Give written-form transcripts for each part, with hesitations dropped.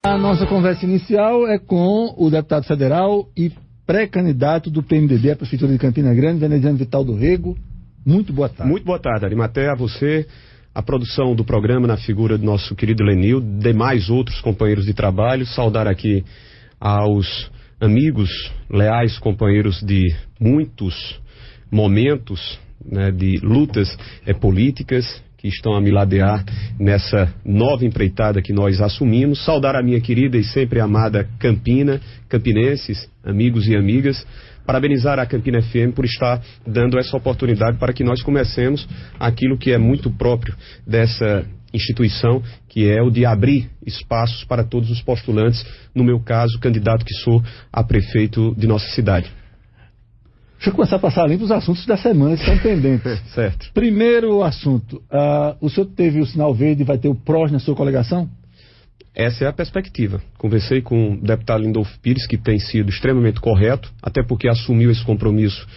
A nossa conversa inicial é com o deputado federal e pré-candidato do PMDB à Prefeitura de Campina Grande, Veneziano Vital do Rego. Muito boa tarde. Muito boa tarde, Arimatea, a você, a produção do programa na figura do nosso querido Lenil, demais outros companheiros de trabalho, saudar aqui aos amigos, leais companheiros de muitos momentos, né, de lutas políticas, que estão a me ladear nessa nova empreitada que nós assumimos. Saudar a minha querida e sempre amada Campina, campinenses, amigos e amigas. Parabenizar a Campina FM por estar dando essa oportunidade para que nós comecemos aquilo que é muito próprio dessa instituição, que é o de abrir espaços para todos os postulantes, no meu caso, candidato que sou a prefeito de nossa cidade. Deixa eu começar a passar limpo os assuntos da semana que estão pendentes. Certo. Primeiro assunto, o senhor teve o sinal verde e vai ter o PROS na sua coligação? Essa é a perspectiva. Conversei com o deputado Lindolfo Pires, que tem sido extremamente correto, até porque assumiu esse compromisso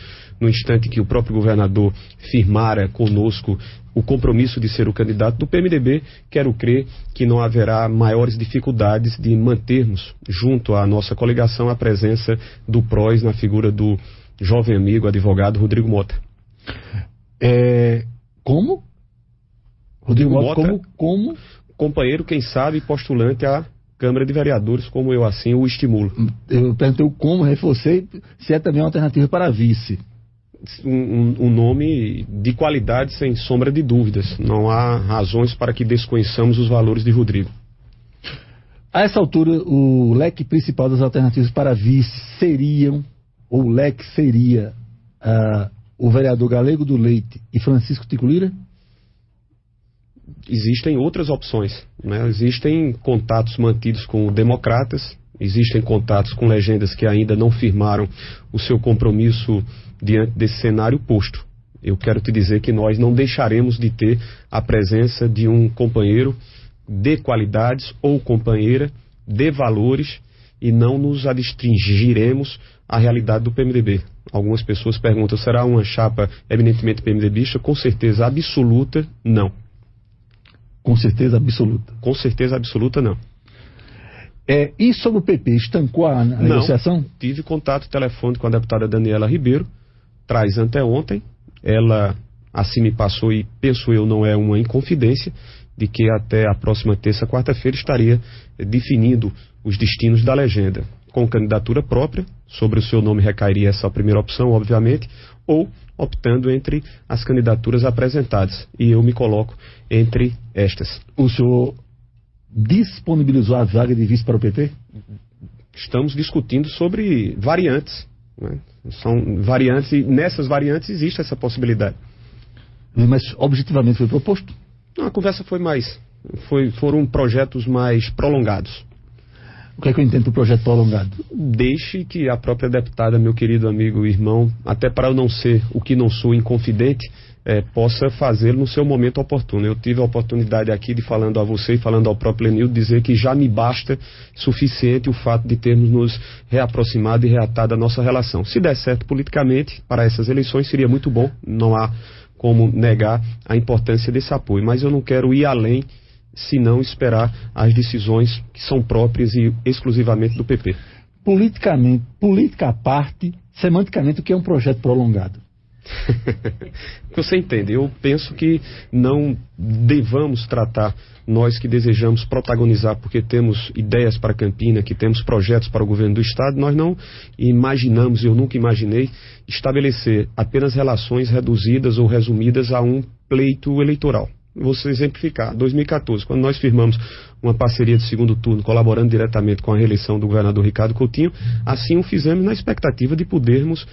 no instante que o próprio governador firmara conosco o compromisso de ser o candidato do PMDB. Quero crer que não haverá maiores dificuldades de mantermos, junto à nossa coligação, a presença do PROS na figura do jovem amigo, advogado Rodrigo Mota. Como? Rodrigo Mota, como? Companheiro, quem sabe, postulante à Câmara de Vereadores, como eu assim o estimulo. Eu perguntei o como, reforcei, se é também uma alternativa para vice. Um nome de qualidade, sem sombra de dúvidas. Não há razões para que desconheçamos os valores de Rodrigo. A essa altura, o leque principal das alternativas para vice seriam, ou o leque seria, o vereador Galego do Leite e Francisco Tico Lira? Existem outras opções, né? Existem contatos mantidos com democratas, existem contatos com legendas que ainda não firmaram o seu compromisso diante desse cenário posto. Eu quero te dizer que nós não deixaremos de ter a presença de um companheiro de qualidades ou companheira de valores e não nos adstringiremos à realidade do PMDB. Algumas pessoas perguntam, será uma chapa eminentemente PMDBista? Com certeza absoluta, não. Com certeza absoluta? Com certeza absoluta, não. E sobre o PP, estancou a negociação? Não, tive contato telefônico com a deputada Daniela Ribeiro, traz anteontem, ela assim me passou e penso eu não é uma inconfidência, de que até a próxima terça, quarta-feira estaria definindo os destinos da legenda, com candidatura própria, sobre o seu nome recairia essa primeira opção, obviamente, ou optando entre as candidaturas apresentadas, e eu me coloco entre estas. O senhor disponibilizou a vaga de vice para o PP? Estamos discutindo sobre variantes, né? São variantes, e nessas variantes existe essa possibilidade. Mas objetivamente foi proposto? Não, a conversa foram projetos mais prolongados. O que é que eu entendo por projeto prolongado? Deixe que a própria deputada, meu querido amigo e irmão, até para eu não ser o que não sou inconfidente, possa fazê-lo no seu momento oportuno. Eu tive a oportunidade aqui de, falando a você e falando ao próprio Lenil, dizer que já me basta suficiente o fato de termos nos reaproximado e reatado a nossa relação. Se der certo politicamente, para essas eleições seria muito bom, não há como negar a importância desse apoio, mas eu não quero ir além se não esperar as decisões que são próprias e exclusivamente do PP. Politicamente, política à parte, semanticamente, o que é um projeto prolongado? Você entende, eu penso que não devamos tratar, nós que desejamos protagonizar, porque temos ideias para Campina, que temos projetos para o governo do Estado, nós não imaginamos, eu nunca imaginei, estabelecer apenas relações reduzidas ou resumidas a um pleito eleitoral. Vou exemplificar, 2014, quando nós firmamos uma parceria de segundo turno, colaborando diretamente com a reeleição do governador Ricardo Coutinho, assim o fizemos na expectativa de podermos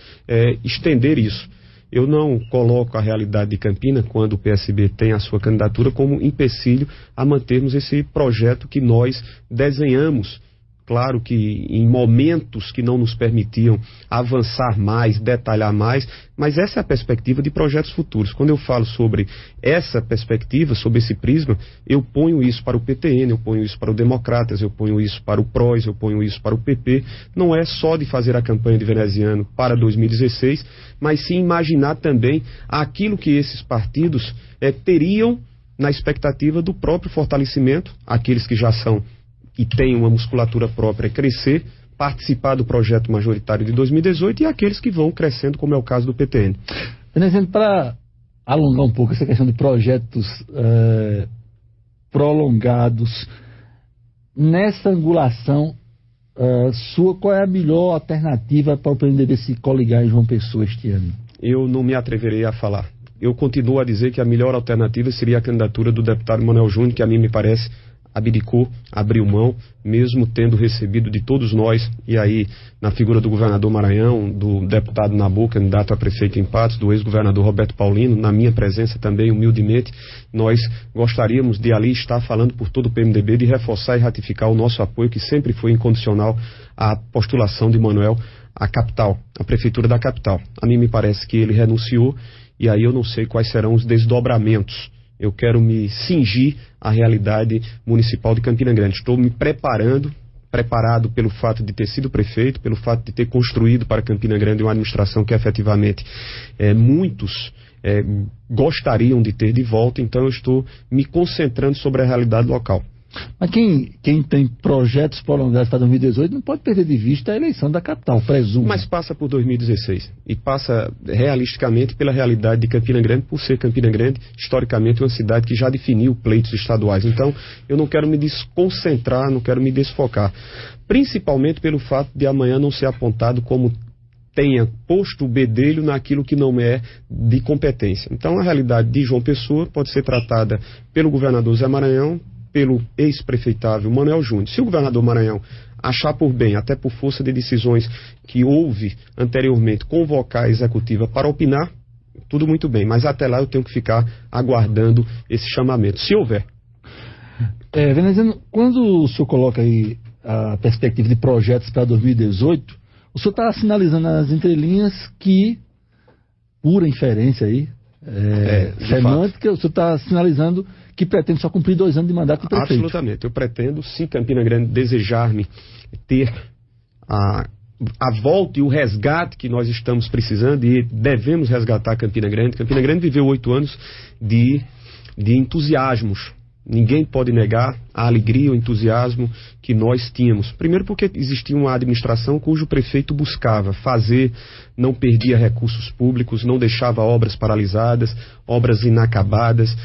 estender isso. Eu não coloco a realidade de Campina, quando o PSB tem a sua candidatura, como empecilho a mantermos esse projeto que nós desenhamos. Claro que em momentos que não nos permitiam avançar mais, detalhar mais, mas essa é a perspectiva de projetos futuros. Quando eu falo sobre essa perspectiva, sobre esse prisma, eu ponho isso para o PTN, eu ponho isso para o Democratas, eu ponho isso para o PROS, eu ponho isso para o PP. Não é só de fazer a campanha de veneziano para 2016, mas sim imaginar também aquilo que esses partidos teriam na expectativa do próprio fortalecimento, aqueles que já são e tem uma musculatura própria crescer, participar do projeto majoritário de 2018 e aqueles que vão crescendo, como é o caso do PTN. Para alongar um pouco essa questão de projetos prolongados, nessa angulação sua, qual é a melhor alternativa para o PMDB se coligar em João Pessoa este ano? Eu não me atreverei a falar. Eu continuo a dizer que a melhor alternativa seria a candidatura do deputado Manuel Júnior, que a mim me parece abdicou, abriu mão, mesmo tendo recebido de todos nós, e aí na figura do governador Maranhão, do deputado Nabu, candidato a prefeito em Patos, do ex-governador Roberto Paulino, na minha presença também, humildemente, nós gostaríamos de ali estar falando por todo o PMDB, de reforçar e ratificar o nosso apoio, que sempre foi incondicional à postulação de Manuel à capital, à prefeitura da capital. A mim me parece que ele renunciou, e aí eu não sei quais serão os desdobramentos. Eu quero me cingir à realidade municipal de Campina Grande. Estou me preparado pelo fato de ter sido prefeito, pelo fato de ter construído para Campina Grande uma administração que efetivamente muitos gostariam de ter de volta, então eu estou me concentrando sobre a realidade local. Mas quem tem projetos prolongados para 2018 não pode perder de vista a eleição da capital, presumo. Mas passa por 2016 e passa realisticamente pela realidade de Campina Grande, por ser Campina Grande, historicamente, uma cidade que já definiu pleitos estaduais. Então, eu não quero me desconcentrar, não quero me desfocar. Principalmente pelo fato de amanhã não ser apontado como tenha posto o bedelho naquilo que não é de competência. Então, a realidade de João Pessoa pode ser tratada pelo governador Zé Maranhão, pelo ex-prefeitável Manuel Júnior. Se o governador Maranhão achar por bem, até por força de decisões que houve anteriormente, convocar a executiva para opinar, tudo muito bem, mas até lá eu tenho que ficar aguardando esse chamamento, se houver. Veneziano, quando o senhor coloca aí a perspectiva de projetos para 2018, o senhor está sinalizando nas entrelinhas que, pura inferência aí, semântica, o senhor está sinalizando que pretende só cumprir 2 anos de mandato de prefeito. Absolutamente. Eu pretendo, se Campina Grande desejar-me ter a volta e o resgate que nós estamos precisando, e devemos resgatar Campina Grande. Campina Grande viveu 8 anos de entusiasmos. Ninguém pode negar a alegria, o entusiasmo que nós tínhamos. Primeiro porque existia uma administração cujo prefeito buscava fazer, não perdia recursos públicos, não deixava obras paralisadas, obras inacabadas,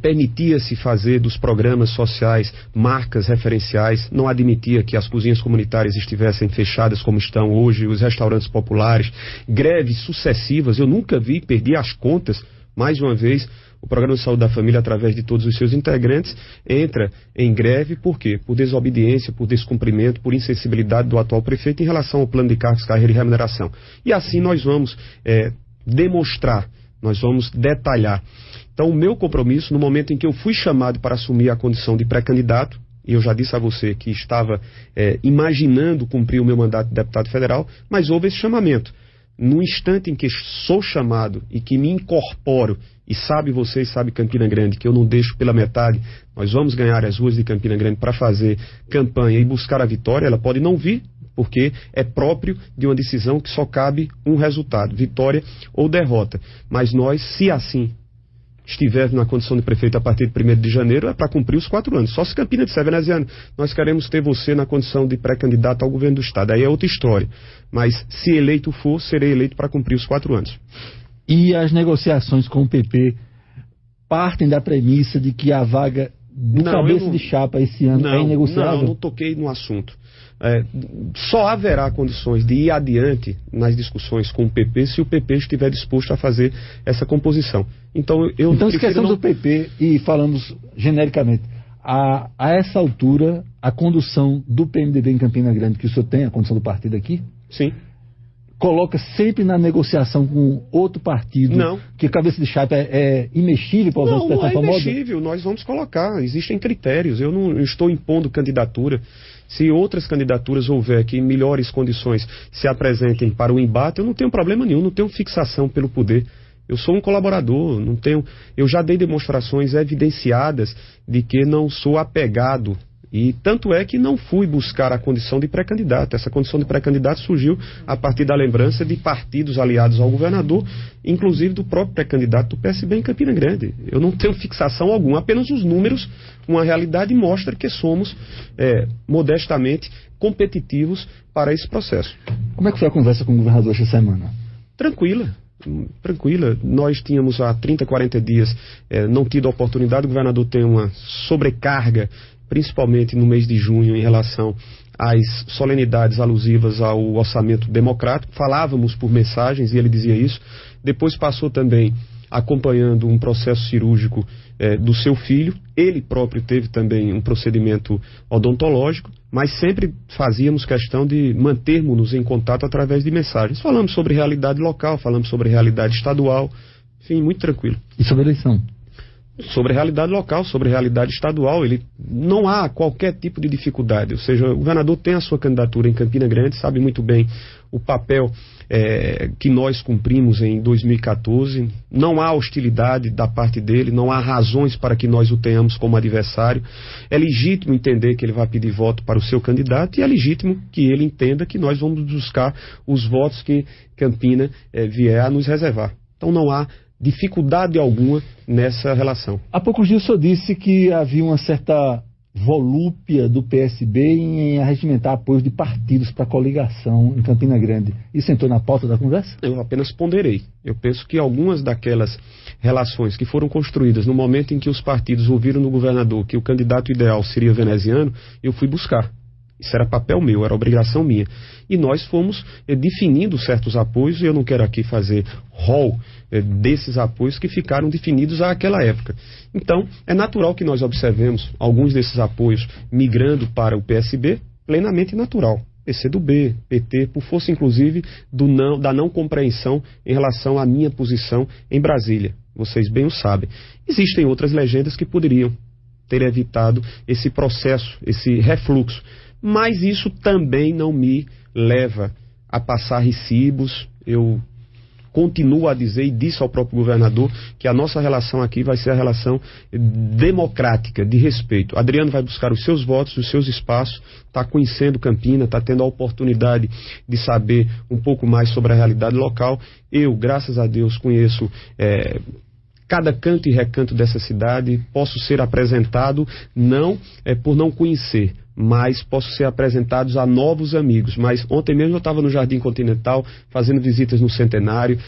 permitia-se fazer dos programas sociais marcas referenciais, não admitia que as cozinhas comunitárias estivessem fechadas como estão hoje, os restaurantes populares, greves sucessivas, eu nunca vi, perdi as contas, mais uma vez. O Programa de Saúde da Família, através de todos os seus integrantes, entra em greve, por quê? Por desobediência, por descumprimento, por insensibilidade do atual prefeito em relação ao plano de cargos, carreira e remuneração. E assim nós vamos demonstrar, nós vamos detalhar. Então, o meu compromisso, no momento em que eu fui chamado para assumir a condição de pré-candidato, e eu já disse a você que estava imaginando cumprir o meu mandato de deputado federal, mas houve esse chamamento. No instante em que sou chamado e que me incorporo, e sabe você e sabe Campina Grande que eu não deixo pela metade, nós vamos ganhar as ruas de Campina Grande para fazer campanha e buscar a vitória, ela pode não vir, porque é próprio de uma decisão que só cabe um resultado, vitória ou derrota. Mas nós, se assim estiver na condição de prefeito a partir de 1º de janeiro, é para cumprir os 4 anos. Só se Campina disser, Veneziano, nós queremos ter você na condição de pré-candidato ao governo do Estado. Aí é outra história. Mas se eleito for, serei eleito para cumprir os 4 anos. E as negociações com o PP partem da premissa de que a vaga do cabeça de chapa esse ano é inegociável? Não toquei no assunto. Só haverá condições de ir adiante nas discussões com o PP se o PP estiver disposto a fazer essa composição. Então esquecemos do PP e falamos genericamente. A essa altura, a condução do PMDB em Campina Grande, que o senhor tem, a condução do partido aqui? Sim. Coloca sempre na negociação com outro partido, não, que a cabeça de chapa é imexível para usar a expressão famosa? Não é imexível, nós vamos colocar, existem critérios, eu não estou impondo candidatura. Se outras candidaturas houver que em melhores condições se apresentem para o embate, eu não tenho problema nenhum, não tenho fixação pelo poder. Eu sou um colaborador, eu já dei demonstrações evidenciadas de que não sou apegado E tanto é que não fui buscar a condição de pré-candidato. Essa condição de pré-candidato surgiu a partir da lembrança de partidos aliados ao governador, inclusive do próprio pré-candidato do PSB em Campina Grande. Eu não tenho fixação alguma, apenas os números, uma realidade mostra que somos, modestamente, competitivos para esse processo. Como é que foi a conversa com o governador esta semana? Tranquila. Nós tínhamos há 30, 40 dias não tido a oportunidade. O governador tem uma sobrecarga, principalmente no mês de junho, em relação às solenidades alusivas ao orçamento democrático. Falávamos por mensagens e ele dizia isso. Depois passou também acompanhando um processo cirúrgico do seu filho. Ele próprio teve também um procedimento odontológico, mas sempre fazíamos questão de mantermos-nos em contato através de mensagens. Falamos sobre realidade local, falamos sobre realidade estadual, enfim, muito tranquilo. E sobre a eleição? Sobre a realidade local, sobre a realidade estadual, não há qualquer tipo de dificuldade. Ou seja, o governador tem a sua candidatura em Campina Grande, sabe muito bem o papel que nós cumprimos em 2014. Não há hostilidade da parte dele, não há razões para que nós o tenhamos como adversário. É legítimo entender que ele vai pedir voto para o seu candidato e é legítimo que ele entenda que nós vamos buscar os votos que Campina vier a nos reservar. Então não há dificuldade alguma nessa relação. Há poucos dias o senhor disse que havia uma certa volúpia do PSB em arregimentar apoios de partidos para coligação em Campina Grande. Isso entrou na pauta da conversa? Eu apenas ponderei. Eu penso que algumas daquelas relações que foram construídas no momento em que os partidos ouviram no governador que o candidato ideal seria veneziano, eu fui buscar. Isso era papel meu, era obrigação minha. E nós fomos definindo certos apoios, e eu não quero aqui fazer rol desses apoios que ficaram definidos àquela época. Então, é natural que nós observemos alguns desses apoios migrando para o PSB, plenamente natural. PCdoB, PT, por força inclusive da não compreensão em relação à minha posição em Brasília. Vocês bem o sabem. Existem outras legendas que poderiam ter evitado esse processo, esse refluxo. Mas isso também não me leva a passar recibos. Eu continuo a dizer e disse ao próprio governador que a nossa relação aqui vai ser a relação democrática, de respeito. Adriano vai buscar os seus votos, os seus espaços, está conhecendo Campina, está tendo a oportunidade de saber um pouco mais sobre a realidade local. Eu, graças a Deus, conheço cada canto e recanto dessa cidade, posso ser apresentado não por não conhecer, mas posso ser apresentados a novos amigos. Mas ontem mesmo eu estava no Jardim Continental, fazendo visitas no Centenário.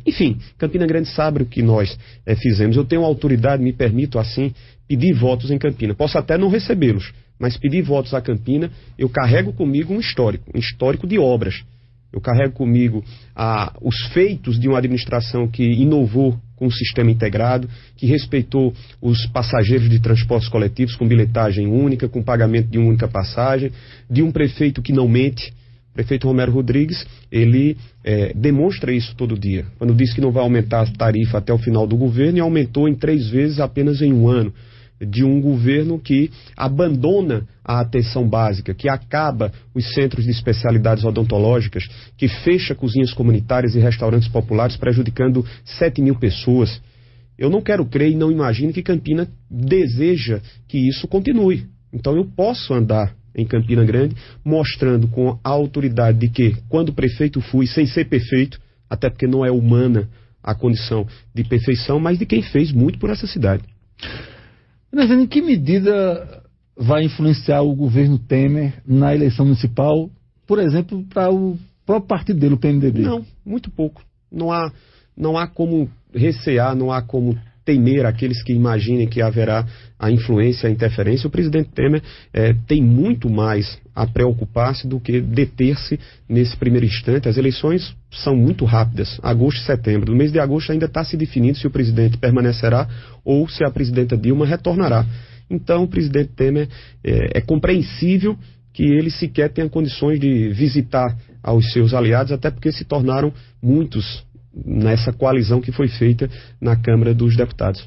Enfim, Campina Grande sabe o que nós fizemos. Eu tenho autoridade, me permito assim, pedir votos em Campina. Posso até não recebê-los, mas pedir votos a Campina, eu carrego comigo um histórico de obras. Eu carrego comigo os feitos de uma administração que inovou com um sistema integrado, que respeitou os passageiros de transportes coletivos com bilhetagem única, com pagamento de uma única passagem, de um prefeito que não mente. O prefeito Romero Rodrigues, ele demonstra isso todo dia. Quando diz que não vai aumentar a tarifa até o final do governo, e aumentou em 3 vezes apenas em um ano. De um governo que abandona a atenção básica, que acaba os centros de especialidades odontológicas, que fecha cozinhas comunitárias e restaurantes populares, prejudicando 7 mil pessoas. Eu não quero crer e não imagino que Campina deseja que isso continue. Então eu posso andar em Campina Grande mostrando com a autoridade de que, quando prefeito fui, sem ser perfeito, até porque não é humana a condição de perfeição, mas de quem fez muito por essa cidade. Em que medida vai influenciar o governo Temer na eleição municipal, por exemplo, para o próprio partido dele, o PMDB? Não, muito pouco. Não há como recear, não há como temer aqueles que imaginem que haverá a influência, a interferência. O presidente Temer tem muito mais a preocupar-se do que deter-se nesse primeiro instante. As eleições são muito rápidas, agosto e setembro. No mês de agosto ainda está se definindo se o presidente permanecerá ou se a presidenta Dilma retornará. Então o presidente Temer é compreensível que ele sequer tenha condições de visitar aos seus aliados, até porque se tornaram muitos nessa coalizão que foi feita na Câmara dos Deputados.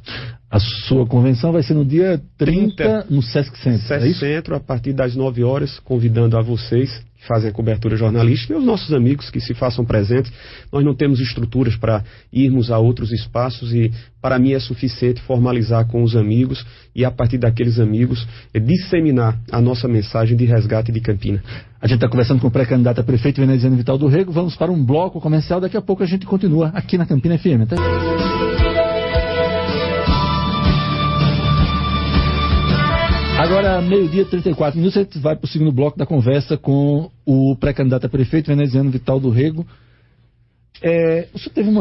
A sua convenção vai ser no dia 30 no Sesc Centro. Sesc Centro, a partir das 9 horas, convidando a vocês que fazem a cobertura jornalística e os nossos amigos que se façam presentes. Nós não temos estruturas para irmos a outros espaços e, para mim, é suficiente formalizar com os amigos e, a partir daqueles amigos, disseminar a nossa mensagem de resgate de Campina. A gente está conversando com o pré-candidato a prefeito veneziano Vital do Rego. Vamos para um bloco comercial. Daqui a pouco a gente continua aqui na Campina FM. Tá? Agora, 12h34, a gente vai para o segundo bloco da conversa com o pré-candidato a prefeito veneziano Vital do Rego. O senhor teve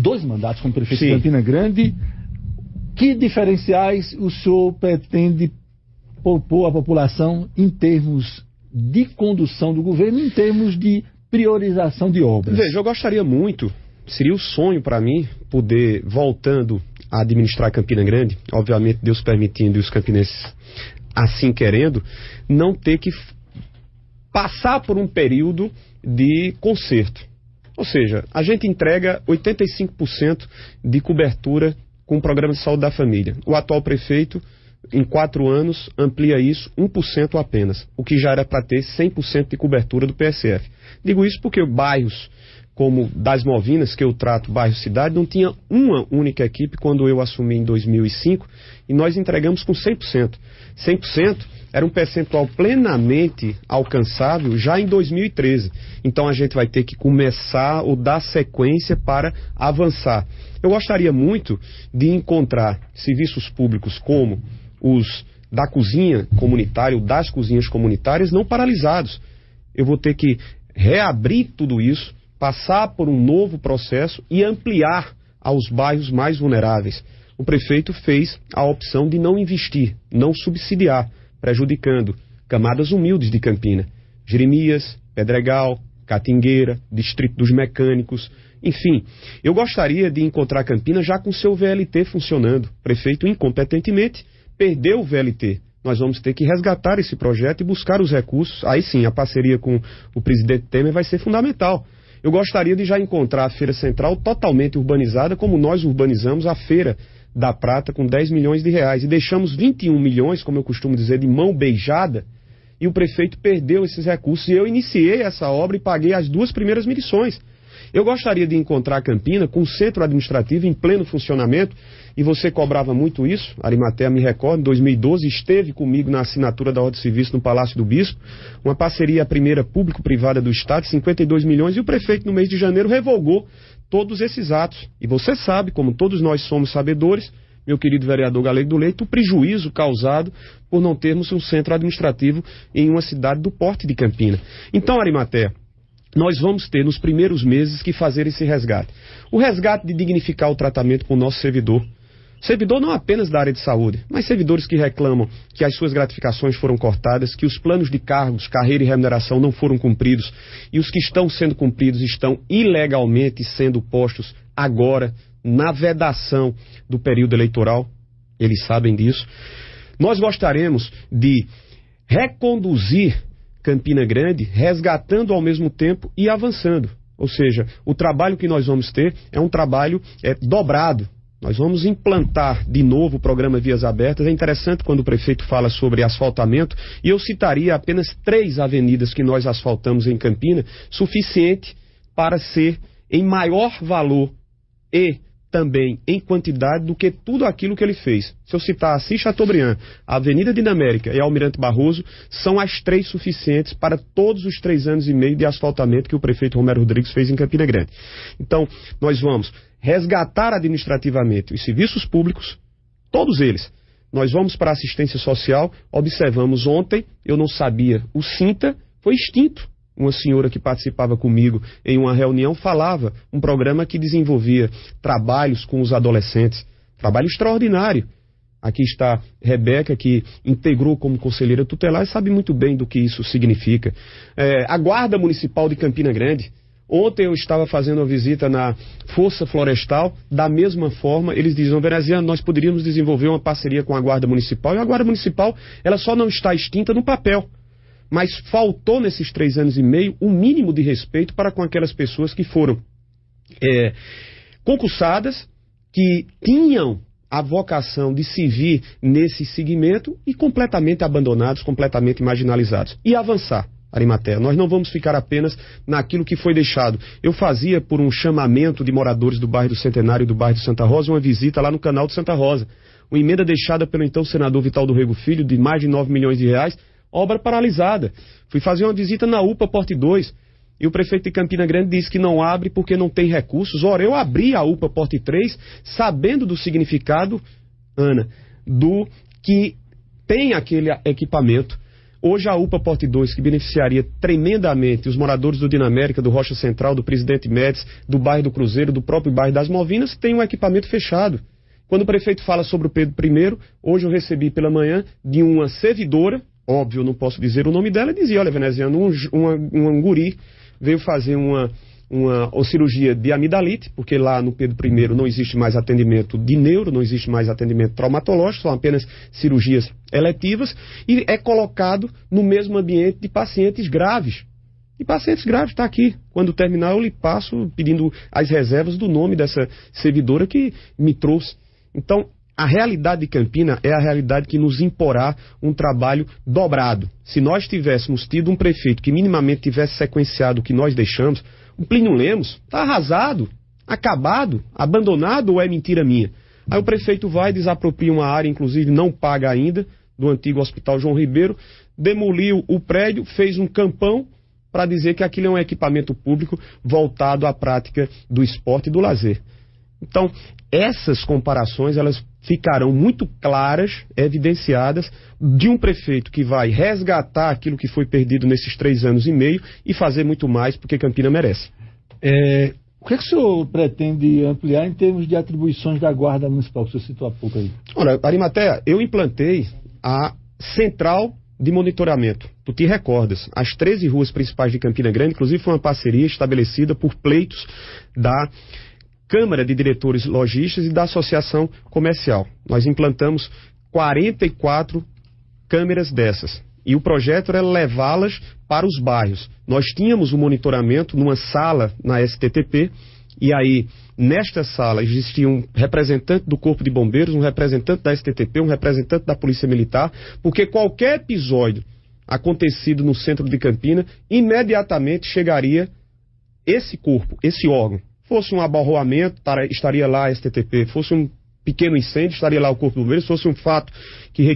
dois mandatos como prefeito de Campina Grande. Que diferenciais o senhor pretende propor à população em termos de condução do governo, em termos de priorização de obras? Veja, eu gostaria muito, seria o sonho para mim, poder, voltando a administrar Campina Grande, obviamente Deus permitindo e os campinenses assim querendo, não ter que passar por um período de conserto. Ou seja, a gente entrega 85% de cobertura com o Programa de Saúde da Família. O atual prefeito, em 4 anos, amplia isso 1% apenas, o que já era para ter 100% de cobertura do PSF. Digo isso porque bairros como das Movinas, que eu trato bairro cidade, não tinha uma única equipe quando eu assumi em 2005 e nós entregamos com 100%. 100% era um percentual plenamente alcançável já em 2013. Então a gente vai ter que começar ou dar sequência para avançar. Eu gostaria muito de encontrar serviços públicos como os da cozinha comunitária ou das cozinhas comunitárias não paralisados. Eu vou ter que reabrir tudo isso, passar por um novo processo e ampliar aos bairros mais vulneráveis. O prefeito fez a opção de não investir, não subsidiar, prejudicando camadas humildes de Campina. Jeremias, Pedregal, Catingueira, Distrito dos Mecânicos, enfim. Eu gostaria de encontrar Campina já com seu VLT funcionando. O prefeito incompetentemente perdeu o VLT. Nós vamos ter que resgatar esse projeto e buscar os recursos. Aí sim, a parceria com o presidente Temer vai ser fundamental. Eu gostaria de já encontrar a Feira Central totalmente urbanizada, como nós urbanizamos a Feira da Prata com 10 milhões de reais. E deixamos 21 milhões, como eu costumo dizer, de mão beijada, e o prefeito perdeu esses recursos. E eu iniciei essa obra e paguei as 2 primeiras medições. Eu gostaria de encontrar Campina com o centro administrativo em pleno funcionamento, e você cobrava muito isso, Arimatea me recorda, em 2012 esteve comigo na assinatura da ordem de serviço no Palácio do Bispo, uma parceria primeira público-privada do Estado, 52 milhões, e o prefeito no mês de janeiro revogou todos esses atos. E você sabe, como todos nós somos sabedores, meu querido vereador Galego do Leite, o prejuízo causado por não termos um centro administrativo em uma cidade do porte de Campina. Então, Arimatea, nós vamos ter nos primeiros meses que fazer esse resgate. O resgate de dignificar o tratamento com o nosso servidor. Servidor não apenas da área de saúde, mas servidores que reclamam que as suas gratificações foram cortadas, que os planos de cargos, carreira e remuneração não foram cumpridos, e os que estão sendo cumpridos estão ilegalmente sendo postos agora na vedação do período eleitoral. Eles sabem disso. Nós gostaríamos de reconduzir Campina Grande, resgatando ao mesmo tempo e avançando. Ou seja, o trabalho que nós vamos ter é um trabalho dobrado. Nós vamos implantar de novo o programa Vias Abertas. É interessante quando o prefeito fala sobre asfaltamento, e eu citaria apenas 3 avenidas que nós asfaltamos em Campina, suficiente para ser em maior valor e também em quantidade do que tudo aquilo que ele fez. Se eu citar Assis Chateaubriand, a Avenida Dinamérica e a Almirante Barroso, são as 3 suficientes para todos os 3 anos e meio de asfaltamento que o prefeito Romero Rodrigues fez em Campina Grande. Então, nós vamos resgatar administrativamente os serviços públicos, todos eles. Nós vamos para a assistência social. Observamos ontem, eu não sabia, o Sinta foi extinto. Uma senhora que participava comigo em uma reunião falava, um programa que desenvolvia trabalhos com os adolescentes, trabalho extraordinário. Aqui está Rebeca, que integrou como conselheira tutelar e sabe muito bem do que isso significa. A Guarda Municipal de Campina Grande. Ontem eu estava fazendo uma visita na Força Florestal, da mesma forma, eles diziam, veneziano, nós poderíamos desenvolver uma parceria com a Guarda Municipal, e a Guarda Municipal, ela só não está extinta no papel. Mas faltou nesses 3 anos e meio um mínimo de respeito para com aquelas pessoas que foram concursadas, que tinham a vocação de se vir nesse segmento e completamente abandonados, completamente marginalizados. E avançar, Arimatea. Nós não vamos ficar apenas naquilo que foi deixado. Eu fazia, por um chamamento de moradores do bairro do Centenário e do bairro de Santa Rosa, uma visita lá no canal de Santa Rosa. Uma emenda deixada pelo então senador Vital do Rego Filho, de mais de 9 milhões de reais, obra paralisada. Fui fazer uma visita na UPA Porte 2. E o prefeito de Campina Grande disse que não abre porque não tem recursos. Ora, eu abri a UPA Porte 3 sabendo do significado, Ana, do que tem aquele equipamento. Hoje a UPA Porte 2, que beneficiaria tremendamente os moradores do Dinamérica, do Rocha Central, do Presidente Médici, do bairro do Cruzeiro, do próprio bairro das Malvinas, tem um equipamento fechado. Quando o prefeito fala sobre o Pedro I, hoje eu recebi pela manhã de uma servidora, óbvio, não posso dizer o nome dela, dizia, olha, veneziano, um guri veio fazer uma cirurgia de amidalite, porque lá no Pedro I não existe mais atendimento de neuro, não existe mais atendimento traumatológico, são apenas cirurgias eletivas, e é colocado no mesmo ambiente de pacientes graves. E pacientes graves, está aqui. Quando terminar, eu lhe passo pedindo as reservas do nome dessa servidora que me trouxe. Então, a realidade de Campina é a realidade que nos imporá um trabalho dobrado. Se nós tivéssemos tido um prefeito que minimamente tivesse sequenciado o que nós deixamos, o Plínio Lemos está arrasado, acabado, abandonado, ou é mentira minha? Aí o prefeito vai, desapropria uma área, inclusive não paga ainda, do antigo Hospital João Ribeiro, demoliu o prédio, fez um campão para dizer que aquilo é um equipamento público voltado à prática do esporte e do lazer. Então, essas comparações, elas ficarão muito claras, evidenciadas, de um prefeito que vai resgatar aquilo que foi perdido nesses 3 anos e meio e fazer muito mais, porque Campina merece. O que é que o senhor pretende ampliar em termos de atribuições da Guarda Municipal, que o senhor citou há pouco aí? Olha, Arimatea, eu implantei a central de monitoramento. Tu te recordas, as 13 ruas principais de Campina Grande, inclusive foi uma parceria estabelecida por pleitos da Câmara de Diretores Lojistas e da Associação Comercial. Nós implantamos 44 câmeras dessas. E o projeto era levá-las para os bairros. Nós tínhamos um monitoramento numa sala na STTP, e aí, nesta sala, existia um representante do Corpo de Bombeiros, um representante da STTP, um representante da Polícia Militar, porque qualquer episódio acontecido no centro de Campina, imediatamente chegaria esse corpo, esse órgão. Fosse um abarroamento, estaria lá a STTP. Fosse um pequeno incêndio, estaria lá o Corpo de Bombeiros. Fosse um fato que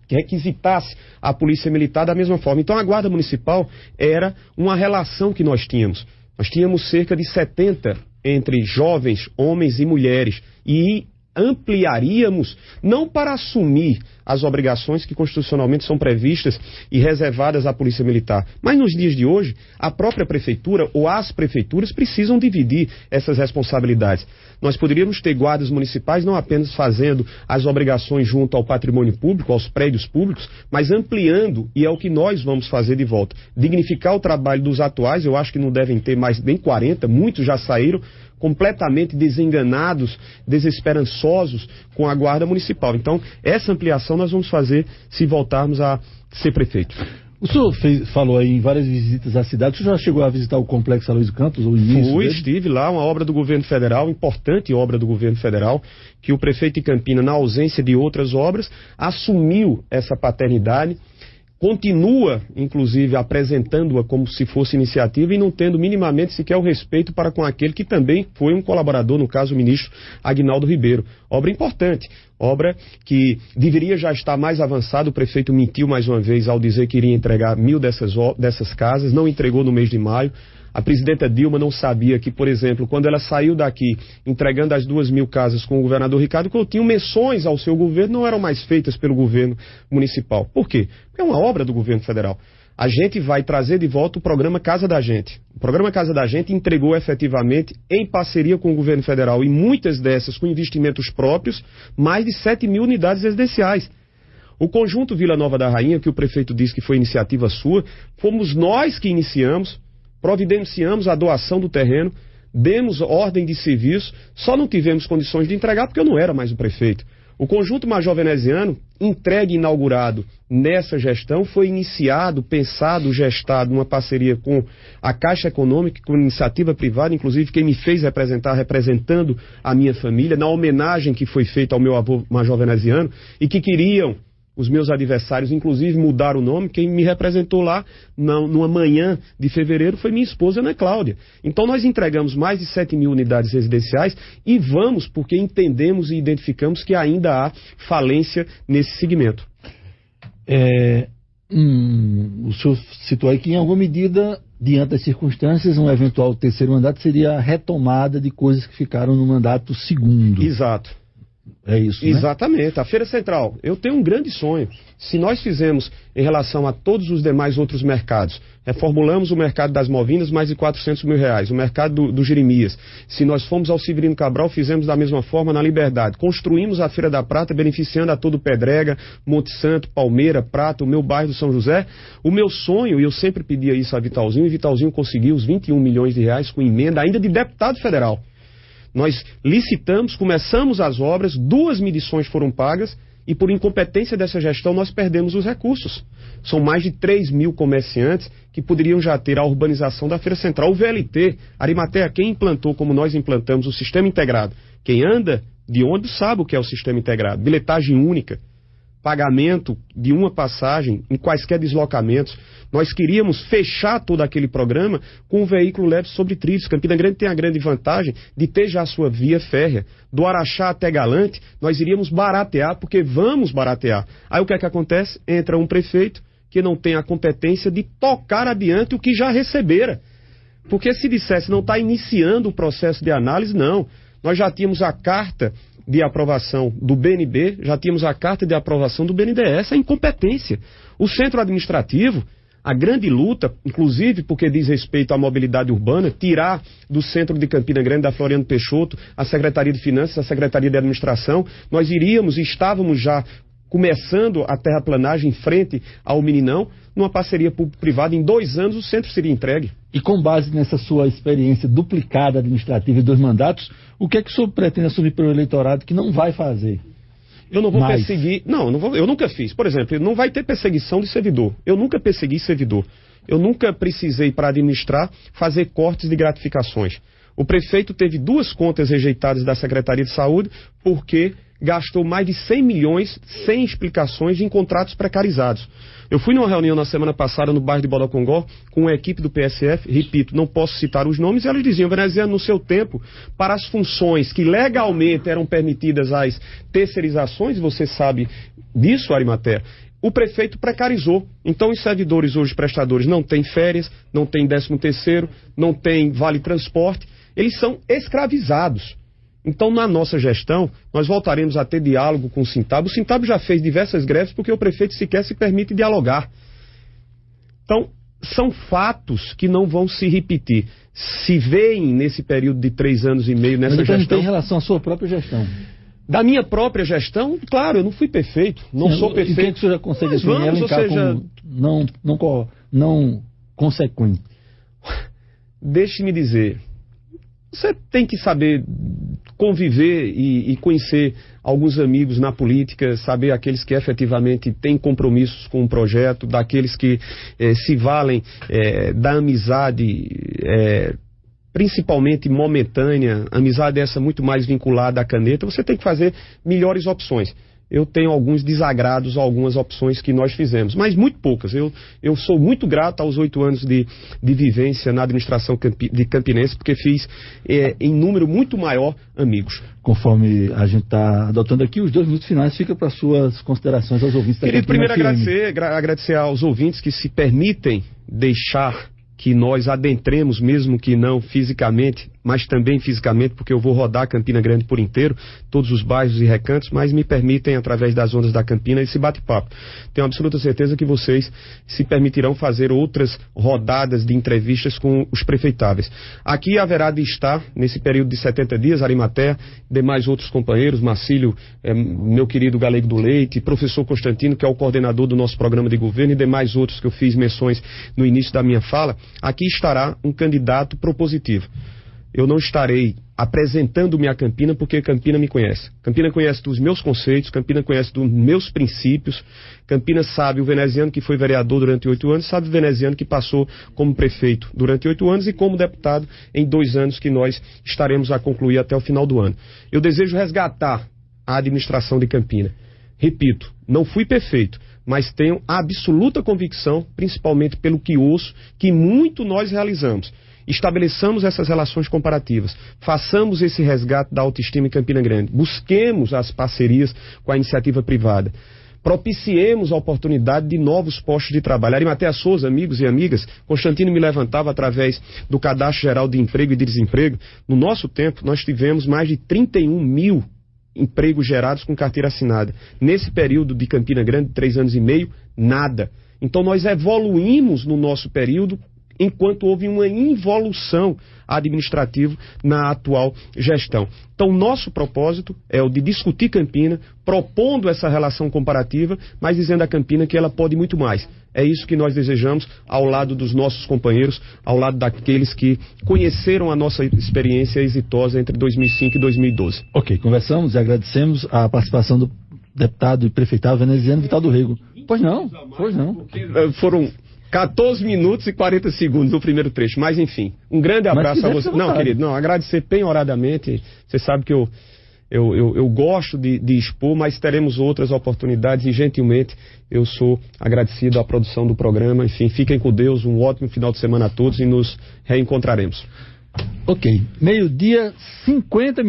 requisitasse a Polícia Militar da mesma forma. Então a Guarda Municipal era uma relação que nós tínhamos. Nós tínhamos cerca de 70 entre jovens, homens e mulheres. E ampliaríamos, não para assumir as obrigações que constitucionalmente são previstas e reservadas à Polícia Militar, mas nos dias de hoje, a própria prefeitura ou as prefeituras precisam dividir essas responsabilidades. Nós poderíamos ter guardas municipais não apenas fazendo as obrigações junto ao patrimônio público, aos prédios públicos, mas ampliando, e é o que nós vamos fazer de volta. Dignificar o trabalho dos atuais, eu acho que não devem ter mais nem 40, muitos já saíram, completamente desenganados, desesperançosos com a Guarda Municipal. Então, essa ampliação nós vamos fazer se voltarmos a ser prefeito. O senhor falou aí em várias visitas à cidade. O senhor já chegou a visitar o Complexo Aloysio Campos? Estive lá, uma obra do governo federal, importante obra do governo federal, que o prefeito de Campina, na ausência de outras obras, assumiu essa paternidade, continua, inclusive, apresentando-a como se fosse iniciativa e não tendo minimamente sequer o respeito para com aquele que também foi um colaborador, no caso o ministro Aguinaldo Ribeiro. Obra importante, obra que deveria já estar mais avançada. O prefeito mentiu mais uma vez ao dizer que iria entregar 1000 dessas casas, não entregou no mês de maio. A presidenta Dilma não sabia que, por exemplo, quando ela saiu daqui entregando as 2.000 casas com o governador Ricardo Coutinho, menções ao seu governo não eram mais feitas pelo governo municipal. Por quê? Porque é uma obra do governo federal. A gente vai trazer de volta o programa Casa da Gente. O programa Casa da Gente entregou efetivamente, em parceria com o governo federal, e muitas dessas com investimentos próprios, mais de 7.000 unidades residenciais. O conjunto Vila Nova da Rainha, que o prefeito disse que foi iniciativa sua, fomos nós que iniciamos, providenciamos a doação do terreno, demos ordem de serviço, só não tivemos condições de entregar porque eu não era mais o prefeito. O conjunto Major Veneziano, entregue e inaugurado nessa gestão, foi iniciado, pensado, gestado numa parceria com a Caixa Econômica, com iniciativa privada, inclusive quem me fez representando a minha família, na homenagem que foi feita ao meu avô Major Veneziano, e que queriam os meus adversários, inclusive, mudar o nome. Quem me representou lá, numa manhã de fevereiro, foi minha esposa, Ana Cláudia. Então, nós entregamos mais de 7 mil unidades residenciais e vamos porque entendemos e identificamos que ainda há falência nesse segmento. O senhor citou aí que, em alguma medida, diante das circunstâncias, um eventual terceiro mandato seria a retomada de coisas que ficaram no mandato segundo. Exato. É isso, né? Exatamente. A Feira Central, eu tenho um grande sonho. Se nós fizermos em relação a todos os demais outros mercados, reformulamos o mercado das Movinas, mais de 400 mil reais, o mercado do Jeremias. Se nós fomos ao Severino Cabral, fizemos da mesma forma na Liberdade. Construímos a Feira da Prata, beneficiando a todo Pedrega, Monte Santo, Palmeira, Prata, o meu bairro do São José. O meu sonho, e eu sempre pedia isso a Vitalzinho, e Vitalzinho conseguiu os 21 milhões de reais com emenda ainda de deputado federal. Nós licitamos, começamos as obras, 2 medições foram pagas e por incompetência dessa gestão nós perdemos os recursos. São mais de 3 mil comerciantes que poderiam já ter a urbanização da Feira Central. O VLT, Arimatea, quem implantou como nós implantamos o sistema integrado? Quem anda de ônibus sabe o que é o sistema integrado. Bilhetagem única, pagamento de uma passagem em quaisquer deslocamentos. Nós queríamos fechar todo aquele programa com um veículo leve sobre trilhos. Campina Grande tem a grande vantagem de ter já a sua via férrea. Do Araxá até Galante, nós iríamos baratear, porque vamos baratear. Aí o que é que acontece? Entra um prefeito que não tem a competência de tocar adiante o que já recebera. Porque se dissesse não está iniciando o processo de análise, não. Nós já tínhamos a carta de aprovação do BNB, já tínhamos a carta de aprovação do BNDES, a incompetência. O centro administrativo, a grande luta, inclusive porque diz respeito à mobilidade urbana, tirar do centro de Campina Grande, da Floriano Peixoto, a Secretaria de Finanças, a Secretaria de Administração, nós iríamos e estávamos já começando a terraplanagem em frente ao Meninão, numa parceria público-privada. Em 2 anos o centro seria entregue. E com base nessa sua experiência duplicada administrativa e 2 mandatos, o que é que o senhor pretende assumir pelo eleitorado que não vai fazer? Eu não vou perseguir... eu nunca fiz. Por exemplo, não vai ter perseguição de servidor. Eu nunca persegui servidor. Eu nunca precisei, para administrar, fazer cortes de gratificações. O prefeito teve 2 contas rejeitadas da Secretaria de Saúde porque gastou mais de 100 milhões sem explicações em contratos precarizados. Eu fui numa reunião na semana passada no bairro de Bodocongó com a equipe do PSF, repito, não posso citar os nomes, e elas diziam: Veneziano, no seu tempo, para as funções que legalmente eram permitidas às terceirizações, você sabe disso, Arimatea, o prefeito precarizou. Então os servidores hoje, prestadores, não têm férias, não têm 13º, não têm vale transporte, eles são escravizados. Então, na nossa gestão, nós voltaremos a ter diálogo com o Sintab. O Sintab já fez diversas greves porque o prefeito sequer se permite dialogar. Então, são fatos que não vão se repetir. Se veem nesse período de 3 anos e meio nessa gestão... em relação à sua própria gestão. Da minha própria gestão, claro, eu não fui perfeito, não sou perfeito. E o que o senhor já consegue elencar como não consequente? Deixe-me dizer, você tem que saber conviver e conhecer alguns amigos na política, saber aqueles que efetivamente têm compromissos com o projeto, daqueles que se valem da amizade, principalmente momentânea, amizade essa muito mais vinculada à caneta. Você tem que fazer melhores opções. Eu tenho alguns desagrados a algumas opções que nós fizemos, mas muito poucas. Eu sou muito grato aos 8 anos de vivência na administração de Campinense, porque fiz em número muito maior amigos. Conforme a gente está adotando aqui, os 2 minutos finais ficam para suas considerações aos ouvintes da Querido, primeiro agradecer aos ouvintes que se permitem deixar que nós adentremos, mesmo que não fisicamente, mas também fisicamente, porque eu vou rodar Campina Grande por inteiro, todos os bairros e recantos, mas me permitem, através das ondas da Campina, esse bate-papo. Tenho absoluta certeza que vocês se permitirão fazer outras rodadas de entrevistas com os prefeitáveis. Aqui haverá de estar, nesse período de 70 dias, Arimatea, demais outros companheiros, Marcílio, meu querido Galego do Leite, professor Constantino, que é o coordenador do nosso programa de governo, e demais outros que eu fiz menções no início da minha fala. Aqui estará um candidato propositivo. Eu não estarei apresentando-me a Campina, porque Campina me conhece. Campina conhece dos meus conceitos, Campina conhece dos meus princípios, Campina sabe o veneziano que foi vereador durante 8 anos, sabe o veneziano que passou como prefeito durante 8 anos e como deputado em 2 anos que nós estaremos a concluir até o final do ano. Eu desejo resgatar a administração de Campina. Repito, não fui perfeito, mas tenho absoluta convicção, principalmente pelo que ouço, que muito nós realizamos. Estabeleçamos essas relações comparativas, façamos esse resgate da autoestima em Campina Grande, busquemos as parcerias com a iniciativa privada, propiciemos a oportunidade de novos postos de trabalho. Arimatea Souza, amigos e amigas, Constantino me levantava através do Cadastro Geral de Emprego e de Desemprego. No nosso tempo, nós tivemos mais de 31 mil empregos gerados com carteira assinada. Nesse período de Campina Grande, 3 anos e meio, nada. Então nós evoluímos no nosso período, enquanto houve uma involução administrativa na atual gestão. Então, nosso propósito é o de discutir Campina, propondo essa relação comparativa, mas dizendo a Campina que ela pode muito mais. É isso que nós desejamos ao lado dos nossos companheiros, ao lado daqueles que conheceram a nossa experiência exitosa entre 2005 e 2012. Ok, conversamos e agradecemos a participação do deputado e prefeitado veneziano Vital do Rego. Pois não. Foram 14 minutos e 40 segundos no primeiro trecho, mas enfim, um grande abraço a você. Não, querido, agradecer penhoradamente. Você sabe que eu gosto de expor, mas teremos outras oportunidades e gentilmente eu sou agradecido à produção do programa. Enfim, fiquem com Deus, um ótimo final de semana a todos e nos reencontraremos. Ok, 12h50.